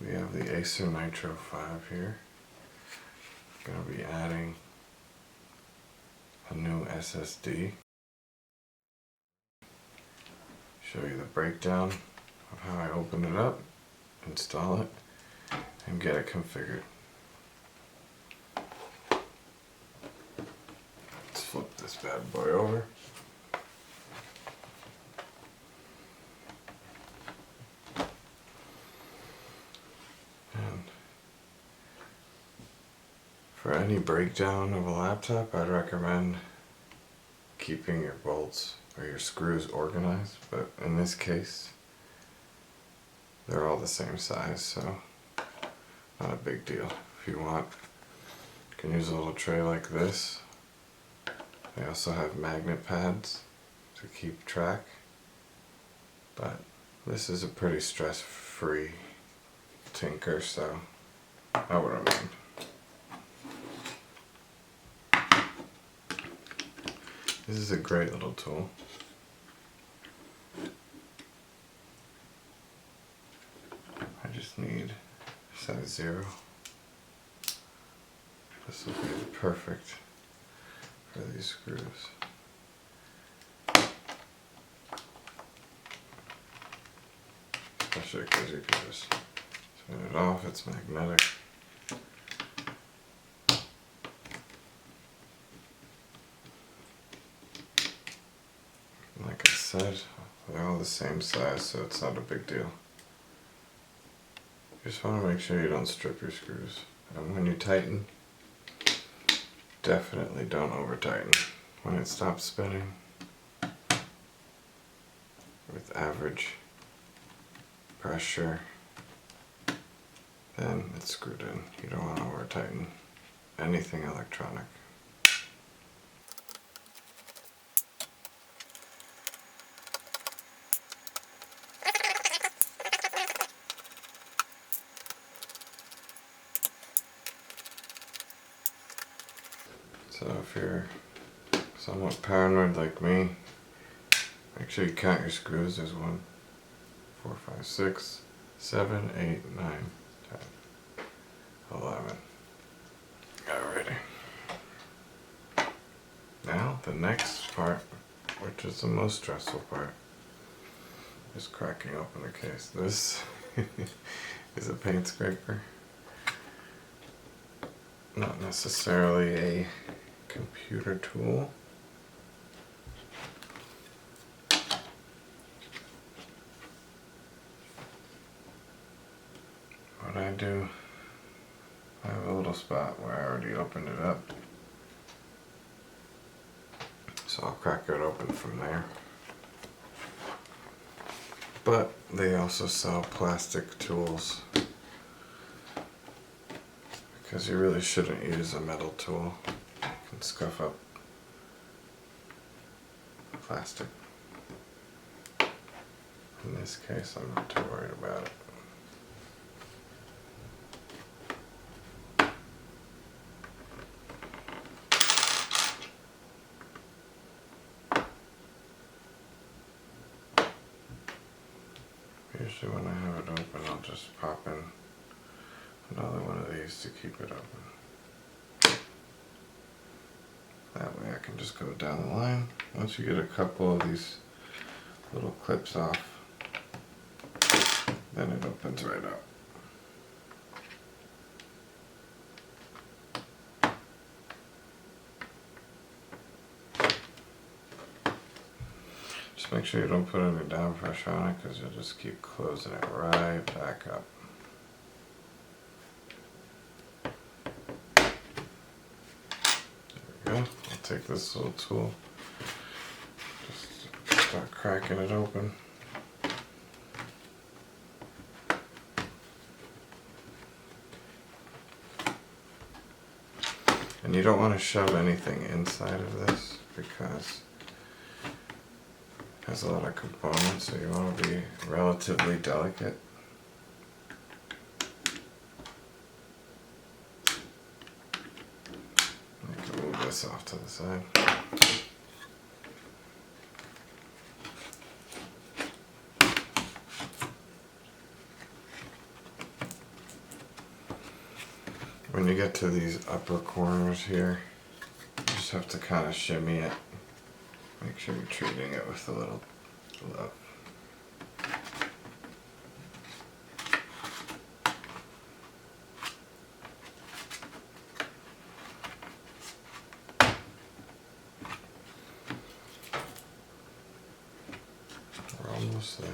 We have the Acer Nitro 5 here. I'm going to be adding a new SSD. Show you the breakdown of how I open it up, install it, and get it configured. Let's flip this bad boy over. And for any breakdown of a laptop, I'd recommend keeping your bolts or your screws organized, but in this case they're all the same size, so not a big deal. If you want, you can use a little tray like this. They also have magnet pads to keep track, but this is a pretty stress-free tinker, so I would recommend. This is a great little tool. I just need size 0. This will be perfect for these screws. Especially because you can just spin it off, it's magnetic. Like I said, they're all the same size, so it's not a big deal. You just want to make sure you don't strip your screws. And when you tighten, definitely don't over tighten. When it stops spinning with average pressure, then it's screwed in. You don't want to over tighten anything electronic. So if you're somewhat paranoid like me, make sure you count your screws. There's 1, 4, 5, 6, 7, 8, 9, 10, 11. Alrighty. Now the next part, which is the most stressful part, is cracking open the case. This is a paint scraper. Not necessarily a computer tool. What I do, I have a little spot where I already opened it up, so I'll crack it open from there. But they also sell plastic tools, because you really shouldn't use a metal tool. You can scuff up plastic. In this case, I'm not too worried about it. Usually when I have it open, I'll just pop in another one of these to keep it open. That way I can just go down the line. Once you get a couple of these little clips off, then it opens right up. Just make sure you don't put any down pressure on it, because you'll just keep closing it right back up. There we go. I'll take this little tool, just start cracking it open. And you don't want to shove anything inside of this, because it has a lot of components, so you want to be relatively delicate. I can move this off to the side. when you get to these upper corners here, you just have to kind of shimmy it. Make sure you're treating it with a little love. We're almost there.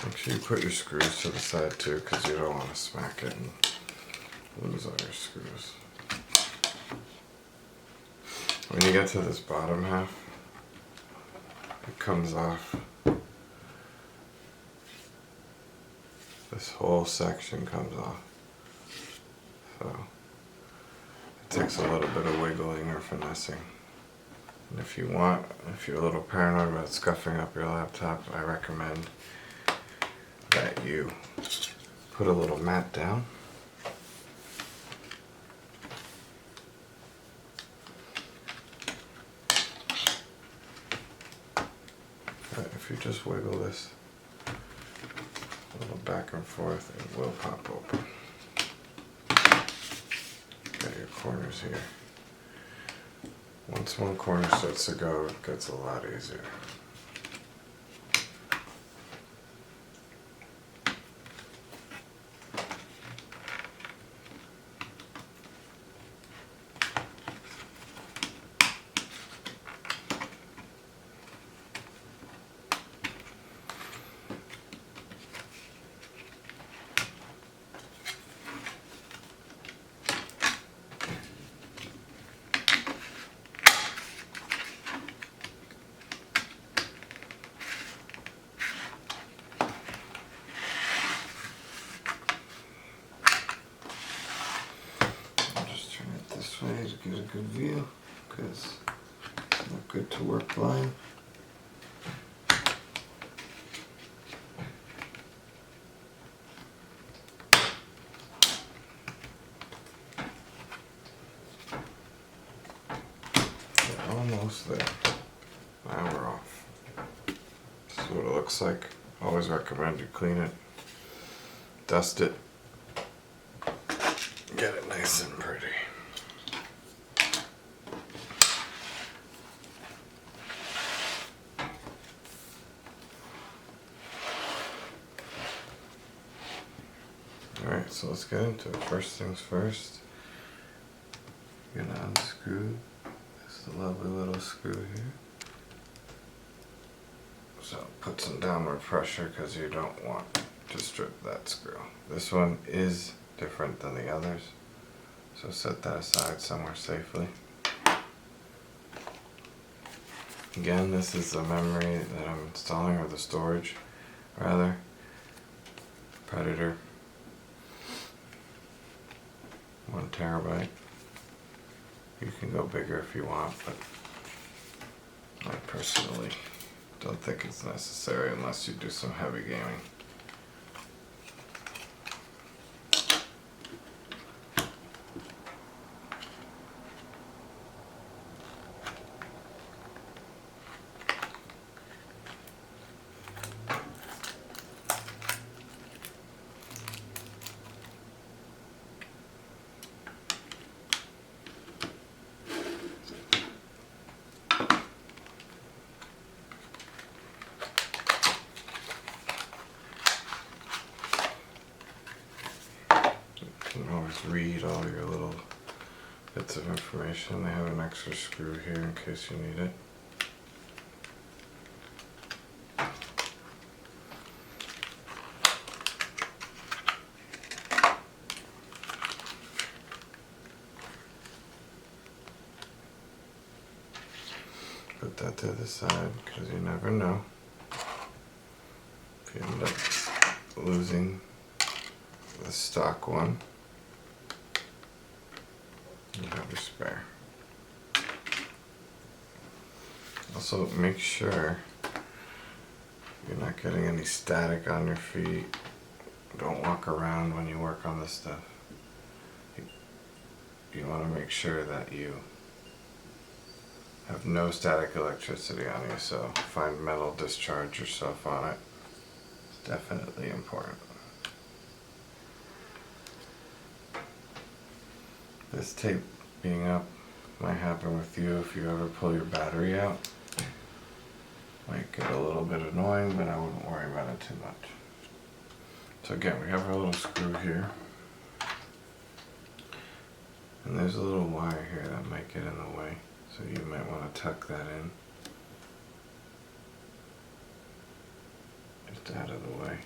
Make sure you put your screws to the side too, because you don't want to smack it and lose all your screws. When you get to this bottom half, it comes off. This whole section comes off. So it takes a little bit of wiggling or finessing. And if you want, if you're a little paranoid about scuffing up your laptop, I recommend that you put a little mat down. But if you just wiggle this a little back and forth, it will pop open. Got your corners here. Once one corner starts to go, it gets a lot easier. This way to get a good view, because it's not good to work blind. We're almost there. Now we're off. This is what it looks like. Always recommend you clean it, dust it, get it nice and pretty. Alright, so let's get into it. First things first, you're gonna unscrew this lovely little screw here. So put some downward pressure because you don't want to strip that screw. This one is different than the others, so set that aside somewhere safely. Again, this is the memory that I'm installing, or the storage rather. Predator 1 terabyte. You can go bigger if you want, but I personally don't think it's necessary unless you do some heavy gaming. You can always read all your little bits of information. They have an extra screw here in case you need it. Put that to the side because you never know if you end up losing the stock one. You have your spare. Also, make sure you're not getting any static on your feet. Don't walk around when you work on this stuff. You want to make sure that you have no static electricity on you, so find metal, discharge yourself on it. It's definitely important. This tape being up might happen with you if you ever pull your battery out. Might get a little bit annoying, but I wouldn't worry about it too much. So again, we have our little screw here. And there's a little wire here that might get in the way, so you might want to tuck that in. Just out of the way.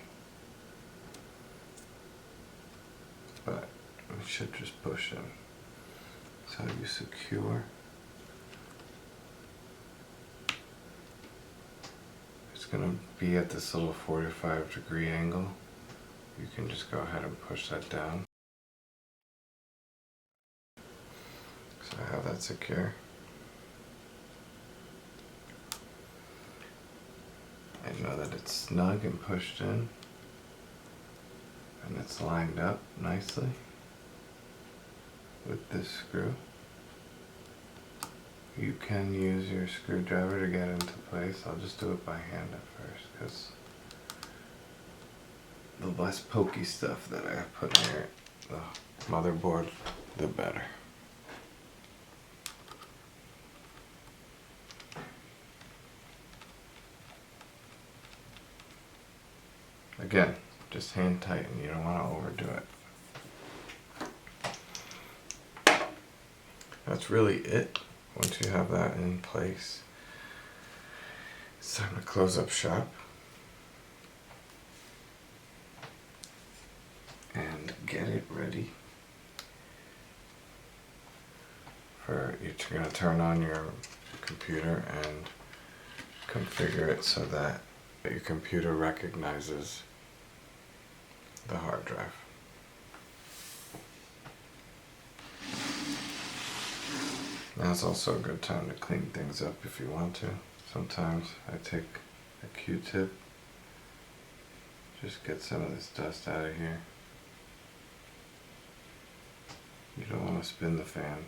But we should just push in. So you secure. It's going to be at this little 45-degree angle. You can just go ahead and push that down. So I have that secure. I know that it's snug and pushed in, and it's lined up nicely with this screw. You can use your screwdriver to get into place. I'll just do it by hand at first, because the less pokey stuff that I put near the motherboard, the better. Again, just hand tighten, you don't want to overdo it. That's really it. Once you have that in place, it's time to close up shop and get it ready for, you're going to turn on your computer and configure it so that your computer recognizes the hard drive. Now it's also a good time to clean things up if you want to. Sometimes I take a Q-tip, just get some of this dust out of here. You don't want to spin the fan.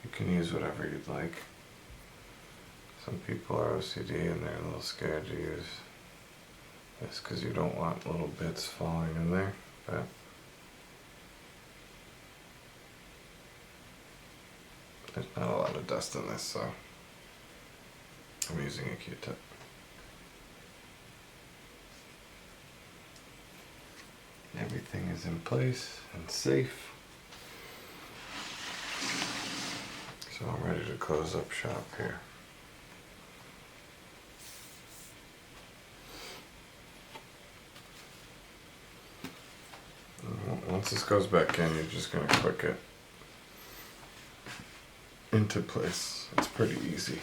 You can use whatever you'd like. Some people are OCD and they're a little scared to use this because you don't want little bits falling in there, but there's not a lot of dust in this, so I'm using a Q-tip. Everything is in place and safe. So I'm ready to close up shop here. Once this goes back in, you're just going to click it into place. It's pretty easy.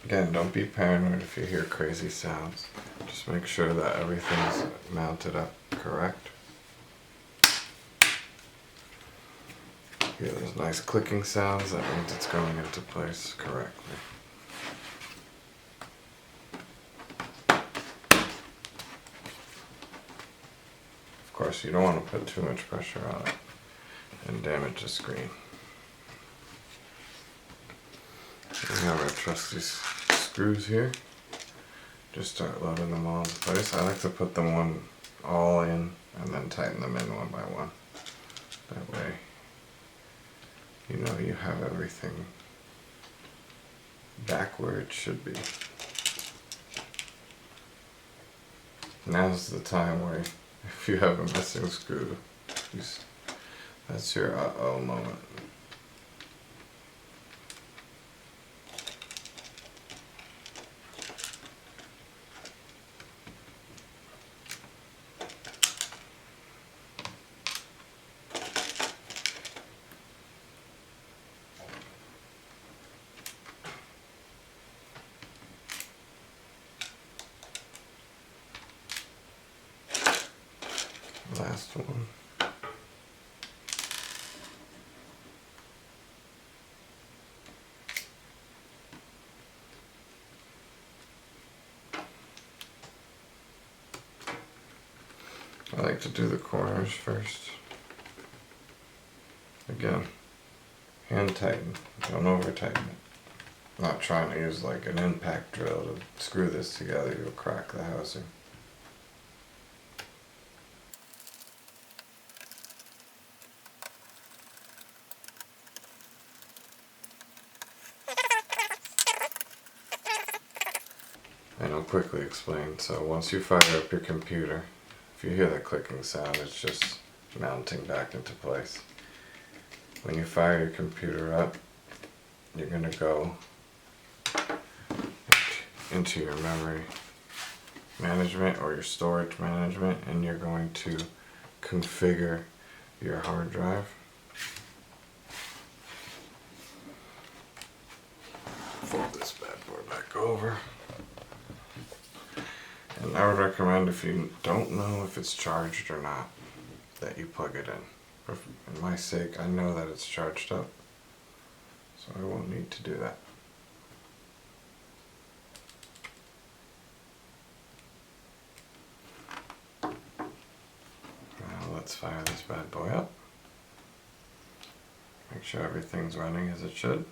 Again, don't be paranoid if you hear crazy sounds. Just make sure that everything's mounted up correct. Hear those nice clicking sounds, that means it's going into place correctly. Of course, you don't want to put too much pressure on it and damage the screen. We have our trusty screws here. Just start loading them all into place. I like to put them all in and then tighten them in one by one. That way, you know you have everything back where it should be. Now's the time where if you have a missing screw, that's your uh-oh moment. Last one. I like to do the corners first. Again, hand tighten, don't over tighten it. Not trying to use like an impact drill to screw this together, you'll crack the housing. And I'll quickly explain. So once you fire up your computer, if you hear the clicking sound, it's just mounting back into place. When you fire your computer up, you're going to go into your memory management or your storage management, and you're going to configure your hard drive. Fold this bad boy back over. And I would recommend, if you don't know if it's charged or not, that you plug it in. For my sake, I know that it's charged up, so I won't need to do that. Now let's fire this bad boy up. Make sure everything's running as it should.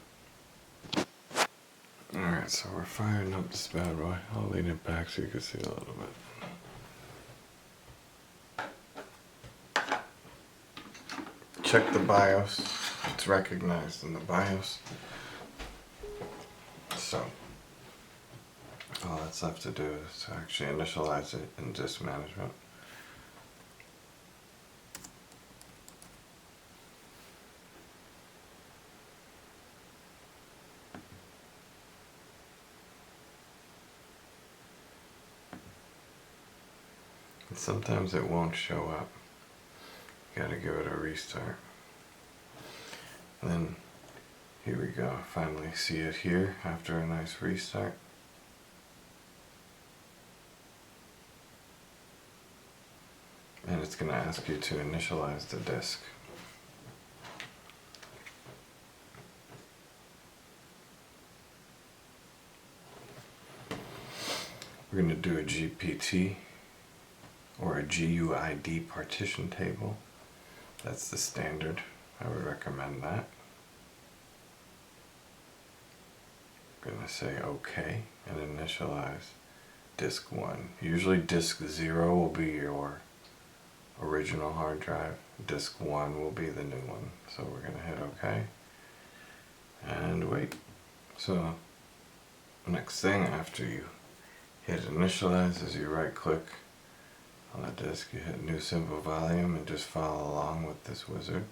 Alright, so we're firing up this bad boy. I'll lean it back so you can see a little bit. Check the BIOS. It's recognized in the BIOS. So, all that's left to do is to actually initialize it in disk management. And sometimes it won't show up. You gotta give it a restart. And then here we go. Finally see it here after a nice restart. And it's gonna ask you to initialize the disk. We're gonna do a GPT or a GUID partition table. That's the standard. I would recommend that. I'm going to say OK and initialize disk 1. Usually disk 0 will be your original hard drive. Disk 1 will be the new one. So we're going to hit OK and wait. So next thing after you hit initialize is you right click on the disk, you hit new simple volume and just follow along with this wizard.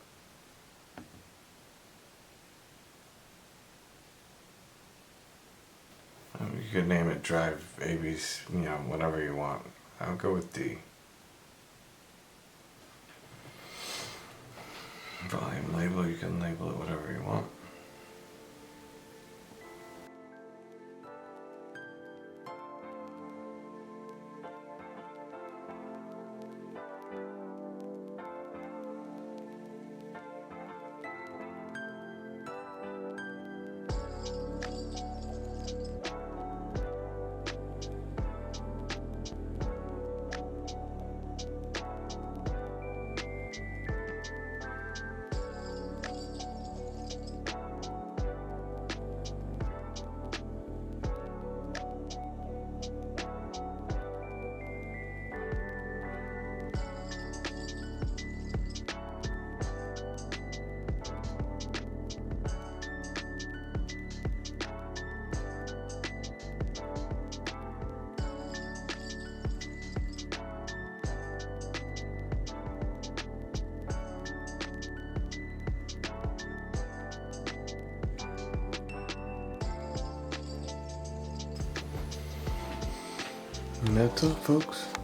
You could name it drive AB's, whatever you want. I'll go with D. Volume label, you can label it whatever you want. And that's all, folks.